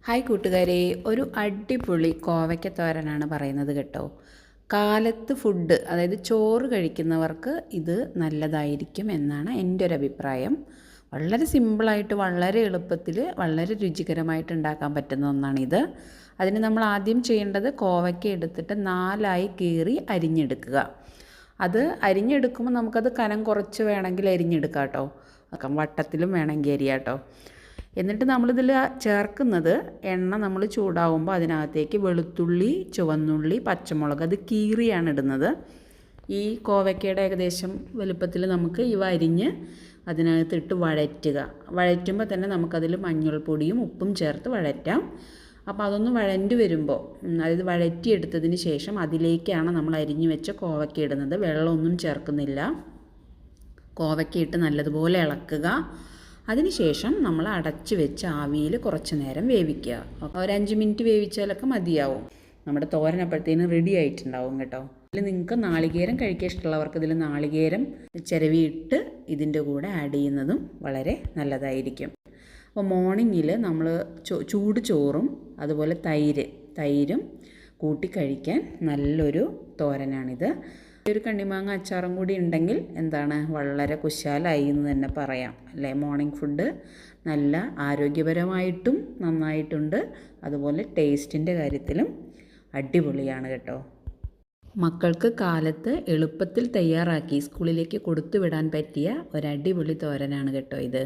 Hi കൂട്ടുകാരെ, ഒരു അടിപൊളി കോവയ്ക്ക തോരനാണ് പറയുന്നത് കേട്ടോ. കാലത്ത് ഫുഡ്, അതായത് ചോറ് കഴിക്കുന്നവർക്ക് ഇത് നല്ലതായിരിക്കും എന്നാണ് എൻ്റെ ഒരു അഭിപ്രായം. വളരെ സിമ്പിളായിട്ട്, വളരെ എളുപ്പത്തിൽ, വളരെ രുചികരമായിട്ട് ഉണ്ടാക്കാൻ പറ്റുന്ന ഒന്നാണിത്. അതിന് നമ്മൾ ആദ്യം ചെയ്യേണ്ടത് കോവയ്ക്ക എടുത്തിട്ട് 4ആയി കീറി അരിഞ്ഞെടുക്കുക. അത് അരിഞ്ഞെടുക്കുമ്പോൾ നമുക്കത് കനം കുറച്ച് വേണമെങ്കിൽ അരിഞ്ഞെടുക്കാം കേട്ടോ. വട്ടത്തിലും വേണമെങ്കിൽ അരിയാം കേട്ടോ. എന്നിട്ട് നമ്മളിതിൽ ചേർക്കുന്നത്, എണ്ണ നമ്മൾ ചൂടാവുമ്പോൾ അതിനകത്തേക്ക് വെളുത്തുള്ളി, ചുവന്നുള്ളി, പച്ചമുളക് അത് കീറിയാണ് ഇടുന്നത്. ഈ കോവയ്ക്കയുടെ ഏകദേശം വലുപ്പത്തിൽ നമുക്ക് ഇവ അരിഞ്ഞ് അതിനകത്തിട്ട് വഴറ്റുമ്പോൾ തന്നെ നമുക്കതിൽ മഞ്ഞൾപ്പൊടിയും ഉപ്പും ചേർത്ത് വഴറ്റാം. അപ്പോൾ അതൊന്ന് വഴണ്ടി വരുമ്പോൾ, അതായത് വഴറ്റിയെടുത്തതിന് ശേഷം അതിലേക്കാണ് നമ്മൾ അരിഞ്ഞു വെച്ച കോവയ്ക്ക ഇടുന്നത്. വെള്ളമൊന്നും ചേർക്കുന്നില്ല. കോവയ്ക്ക ഇട്ട് നല്ലതുപോലെ ഇളക്കുക. അതിനുശേഷം നമ്മൾ അടച്ച് വെച്ച് ആവിയിൽ കുറച്ച് നേരം വേവിക്കുക. ഒരു 5 മിനിറ്റ് വേവിച്ചാലൊക്കെ മതിയാവും. നമ്മുടെ തോരൻ അപ്പോഴത്തേന് റെഡി ആയിട്ടുണ്ടാവും കേട്ടോ. ഇതിൽ നിങ്ങൾക്ക് നാളികേരം കഴിക്കാൻ ഇഷ്ടമുള്ളവർക്ക് ഇതിൽ നാളികേരം ചിരവിയിട്ട് ഇതിൻ്റെ കൂടെ ആഡ് ചെയ്യുന്നതും വളരെ നല്ലതായിരിക്കും. അപ്പോൾ മോർണിംഗിൽ നമ്മൾ ചൂട് ചോറും അതുപോലെ തൈരും കൂട്ടി കഴിക്കാൻ നല്ലൊരു തോരനാണിത്. ഒരു കണ്ണിമാങ്ങ അച്ചാറും കൂടി ഉണ്ടെങ്കിൽ വളരെ കുശാലായി എന്ന് തന്നെ പറയാം അല്ലേ. മോർണിംഗ് ഫുഡ് നല്ല ആരോഗ്യപരമായിട്ടും നന്നായിട്ടുണ്ട്, അതുപോലെ ടേസ്റ്റിൻ്റെ കാര്യത്തിലും അടിപൊളിയാണ് കേട്ടോ. മക്കൾക്ക് കാലത്ത് എളുപ്പത്തിൽ തയ്യാറാക്കി സ്കൂളിലേക്ക് കൊടുത്തു വിടാൻ പറ്റിയ ഒരു അടിപൊളി തോരനാണ് കേട്ടോ ഇത്.